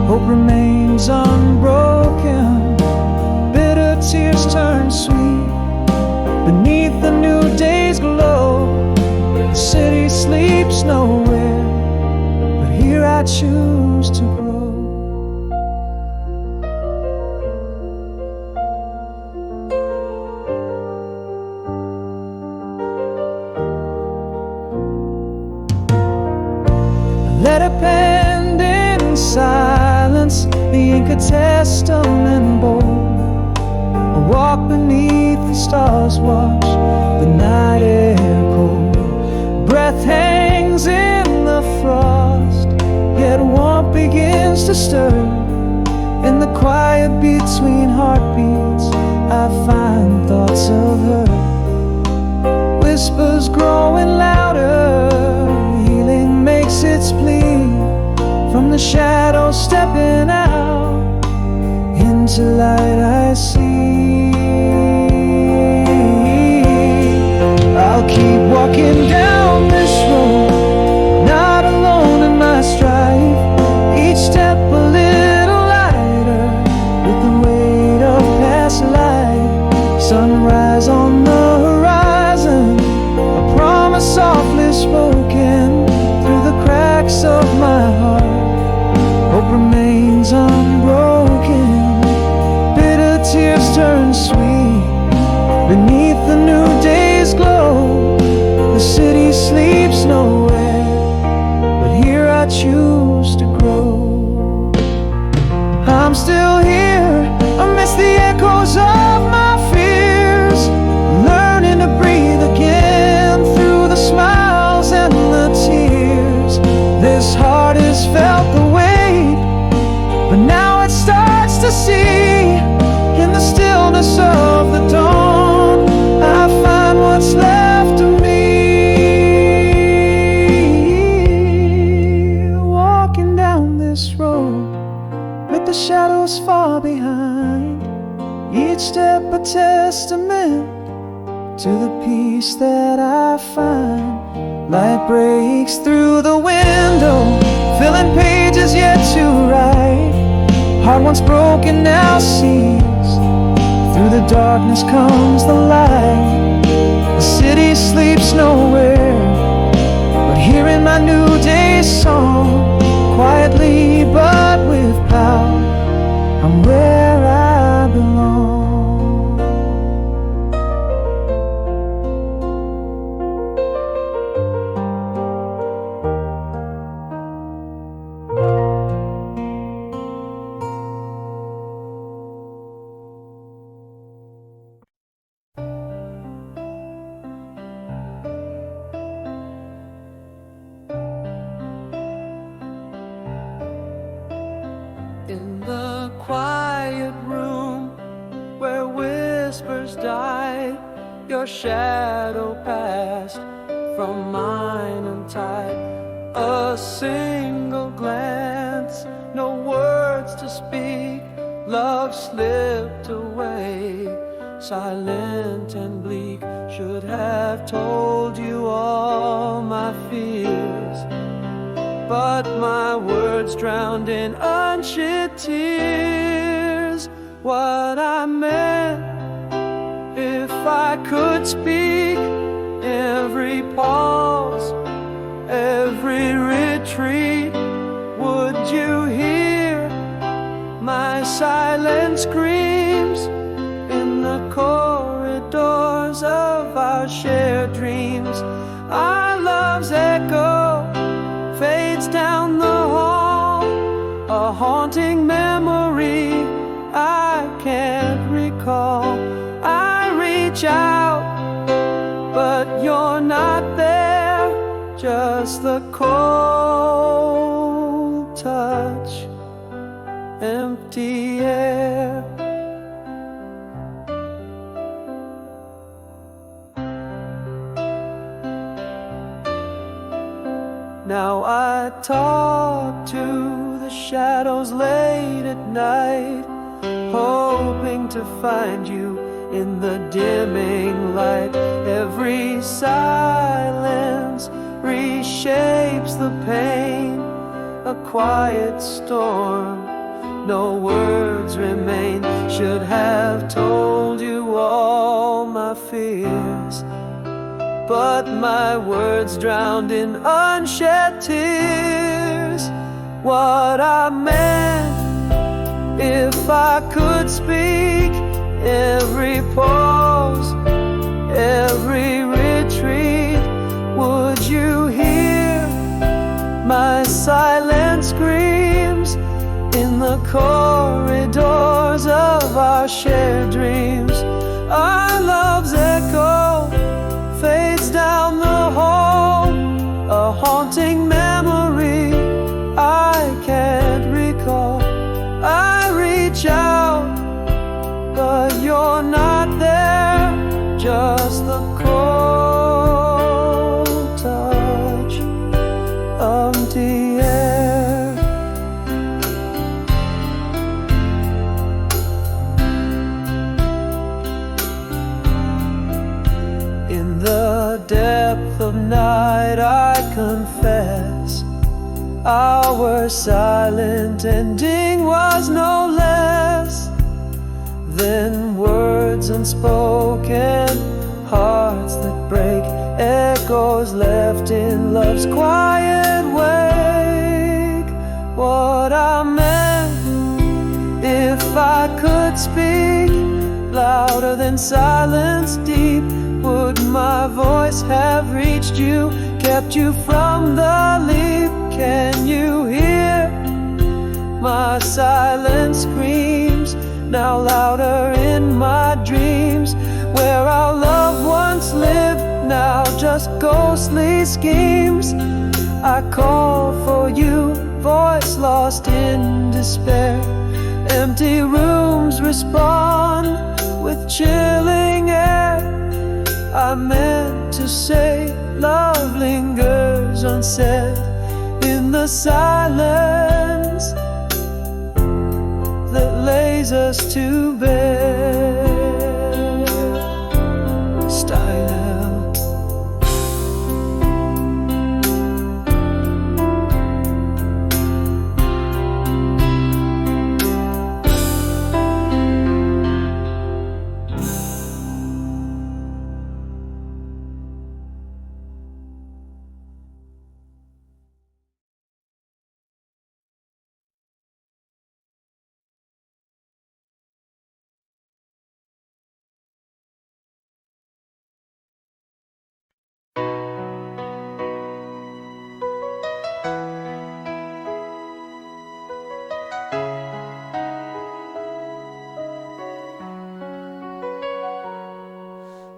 Hope remains unbroken, bitter tears turn sweet beneath the new day's glow. The city sleeps nowhere, but here I choose to grow. Let it pen in silence, the ink a testament bold. I walk beneath the stars, watch the night air cold. Breath hangs in the begins to stir. In the quiet between heartbeats, I find thoughts of her. Whispers growing louder, healing makes its plea. From the shadows stepping out, into light I see. I'll keep walking down this road, not alone in my strife. Each step a little lighter, with the weight of past life. Sunrise on the horizon, a promise softly spoken through the cracks of my heart. Hope remains unbroken, bitter tears turn sweet beneath the new day's glow. The city sleeps nowhere, but here I choose to grow. I'm still here amidst the echoes of my fears, learning to breathe again through the smiles and the tears. This heart has felt the weight, but now it starts to see. In the stillness of the dawn, I find what's left of me. Walking down this road with the shadows far behind, each step a testament to the peace that I find. Light breaks through the window, filling pages yet to write. Heart once broken now sees. Through the darkness comes the light. The city sleeps nowhere, but here in my new day's song, quietly but with power, I'm where I belong. In the quiet room where whispers died, your shadow passed from mine untied. A single glance, no words to speak, love slipped away, silent and bleak. Should have told you all my fears, but my words drowned in unshed tears. What I meant, if I could speak, every pause, every retreat, would you hear my silent screams in the corridors of our shared dreams? Our love's echo fades down the hall, a haunting memory I can't recall. I reach out, but you're not there, just the cold touch, empty air. Now I talk to the shadows late at night, hoping to find you in the dimming light. Every silence reshapes the pain, a quiet storm, no words remain. Should have told you all my fears, but my words drowned in unshed tears. What I meant, if I could speak, every pause, every retreat, would you hear my silent screams in the corridors of our shared dreams? Our love's echo fades down the hall, a haunting memory I can't recall. the depth of night, I confess, our silent ending was no less than words unspoken, hearts that break, echoes left in love's quiet wake. What I meant, if I could speak louder than silence deep, would my voice have reached you, kept you from the leap? Can you hear my silent screams, now louder in my dreams? Where our loved ones live, now just ghostly schemes. I call for you, voice lost in despair. Empty rooms respond with chilling air. I meant to say love lingers unsaid in the silence that lays us to bed. Style.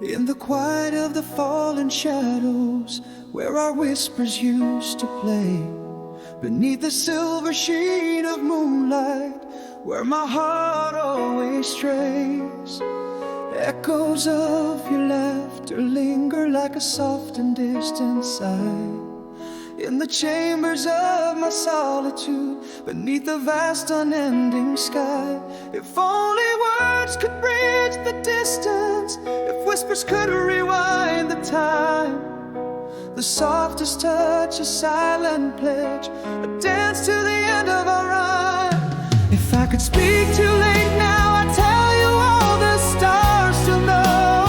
In the quiet of the fallen shadows, where our whispers used to play, beneath the silver sheen of moonlight, where my heart always strays, echoes of your laughter linger like a soft and distant sigh. In the chambers of my solitude, beneath the vast unending sky, if only words could bridge the distance, if whispers could rewind the time, the softest touch, a silent pledge, a dance to the end of our rhyme. If I could speak too late now, I'd tell you all the stars still know.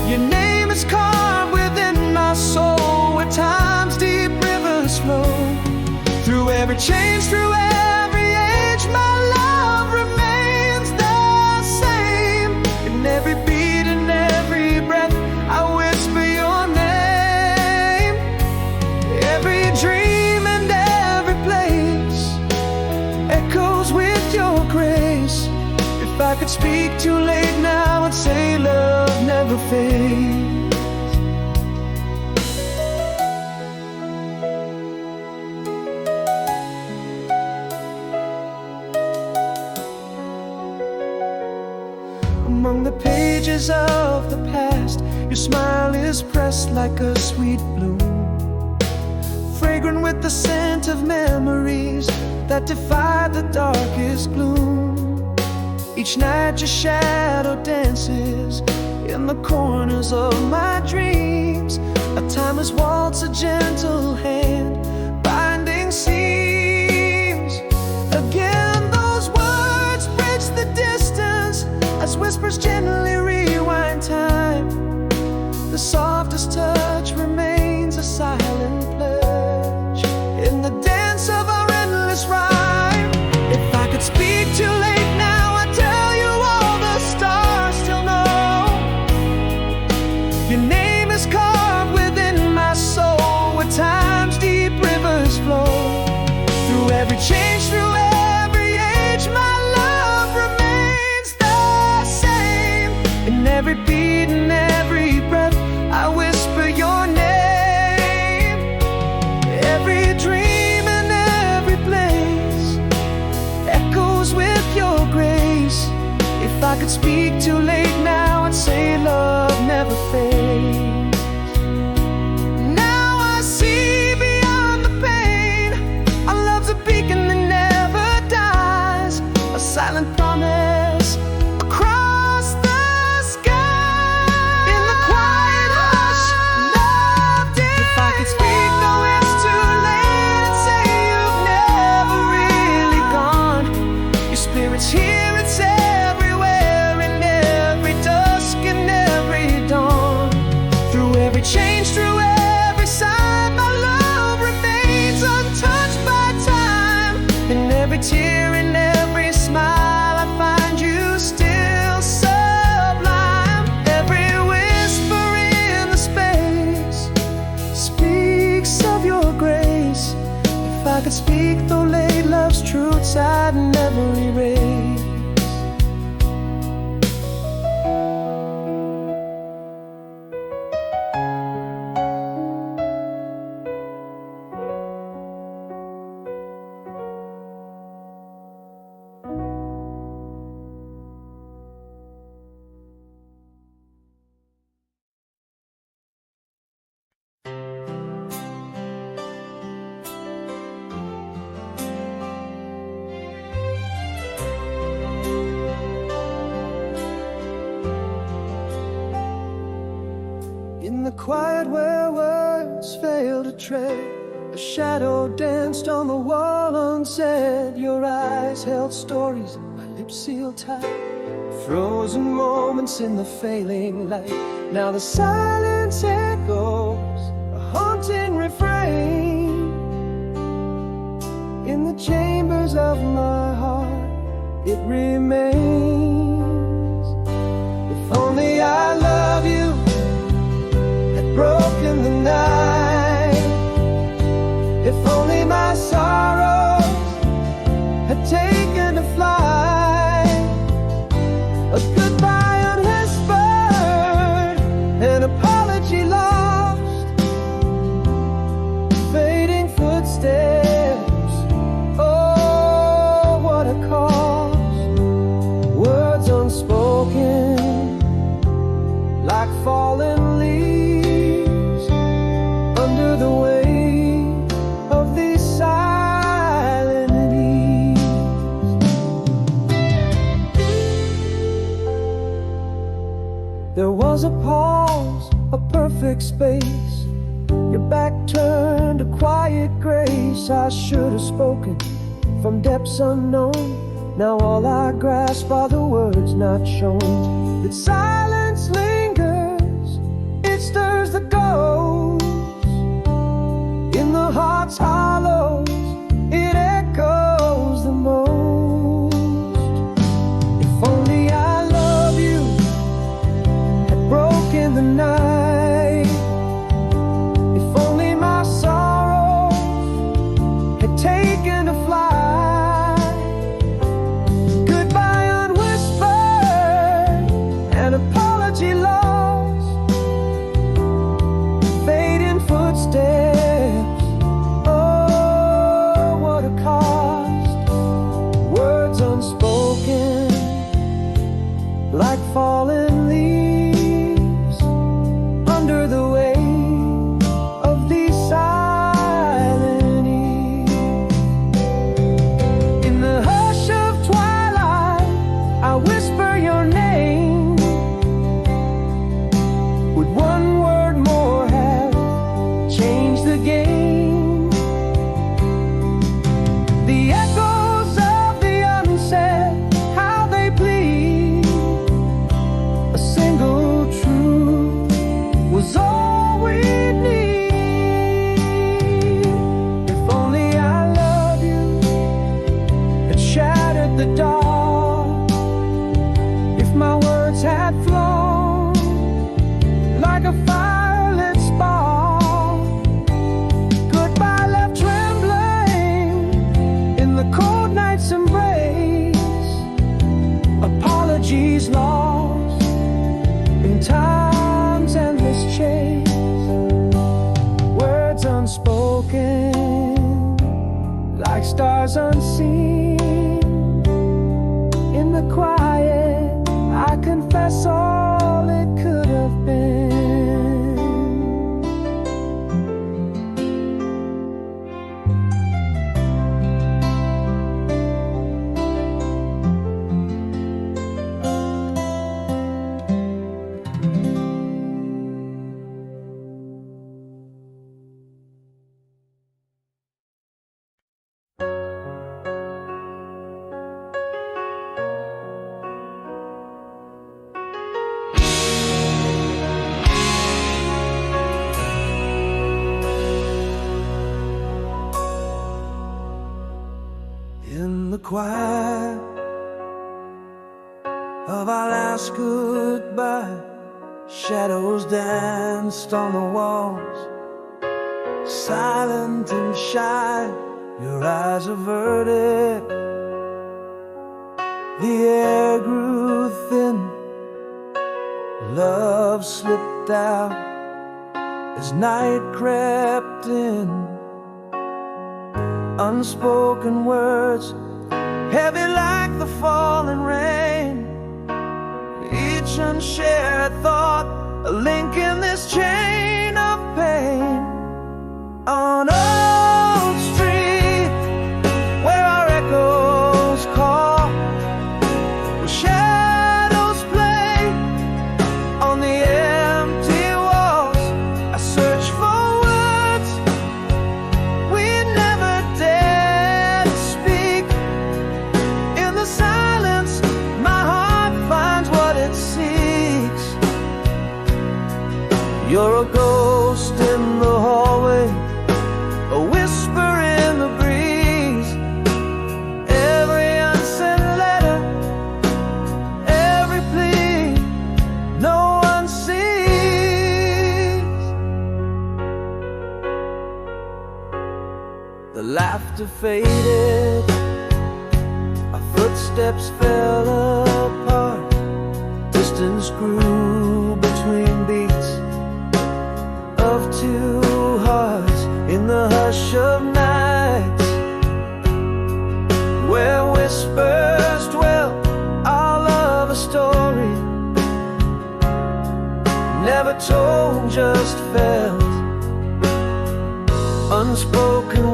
Your name is carved within my soul, where time's deep rivers flow. Through every change, through every age, my love remains the same. In every beat and every breath, I whisper your name. Every dream and every place echoes with your grace. If I could speak too late now, I'd say love never fades. Among the pages of the past, your smile is pressed like a sweet bloom, fragrant with the scent of memories that defy the darkest gloom. Each night your shadow dances in the corners of my dreams. A timeless waltz, a gentle hand binding seams. Again those words bridge the distance as whispers gently rewind time. The softest touch remains a silent pledge in the dance of our endless rhyme. If I could speak too late now, I'd tell you all the stars still know. Your name is carved within my soul, where time's deep rivers flow. Through every change, through every age, my love remains the same. In every beat and every breath, I whisper your name. Every dream and every place echoes with your grace. If I could speak too late now, I'd say love never fades. sad and never erased. In the quiet where words fail to tread, a shadow danced on the wall unsaid. Your eyes held stories, my lips sealed tight, frozen moments in the failing light. Now the silence echoes, a haunting refrain. In the chambers of my heart, it remains. If only I love you broken the night, if only my sorrows had taken to flight, a goodbye unwhispered, an apology lost, fading footsteps, oh what a cost, words unspoken like fallen leaves under the weight of these silent knees. There was a pause, a perfect space, your back turned, a quiet grace. I should have spoken from depths unknown. Now all I grasp are the words not shown. That silence lingers, it stirs the ghost in the heart's hollows, it echoes the most. If only I love you had broken the night, if only my sorrows had taken to flight, goodbye unwhispered, an apology lost, fading footsteps, oh what a cost, words unspoken like fallen leaves under the weight of these silent eves. In the hush of twilight, I whisper your name. Would one word more have changed the game? The echoes of the unsaid, how they plead. A single truth was all we'd need. If only I love you had shattered the dark, if my words had flown like a firelit spark, goodbye left trembling in the cold night's embrace, apologies lost in time's endless chase, words unspoken like stars unseen. In the quiet, I confess all it could have been. In the quiet of our last goodbye, shadows danced on the walls, silent and shy, your eyes averted, The air grew thin, love slipped out as night crept in. Unspoken words, heavy like the falling rain. Each unshared thought, a link in this chain of pain. On Old Street, where our echoes call, where shadows play on the empty walls, I search for words we never dared to speak. In the silence, my heart finds what it seeks. You're a ghost in the hallway, a whisper in the breeze. Every unsent letter, every plea, no one sees. The laughter faded, our footsteps fell apart. Distance grew between beats of two hearts in the hush of nights, where whispers dwell. Our love a story never told, just felt. Unspoken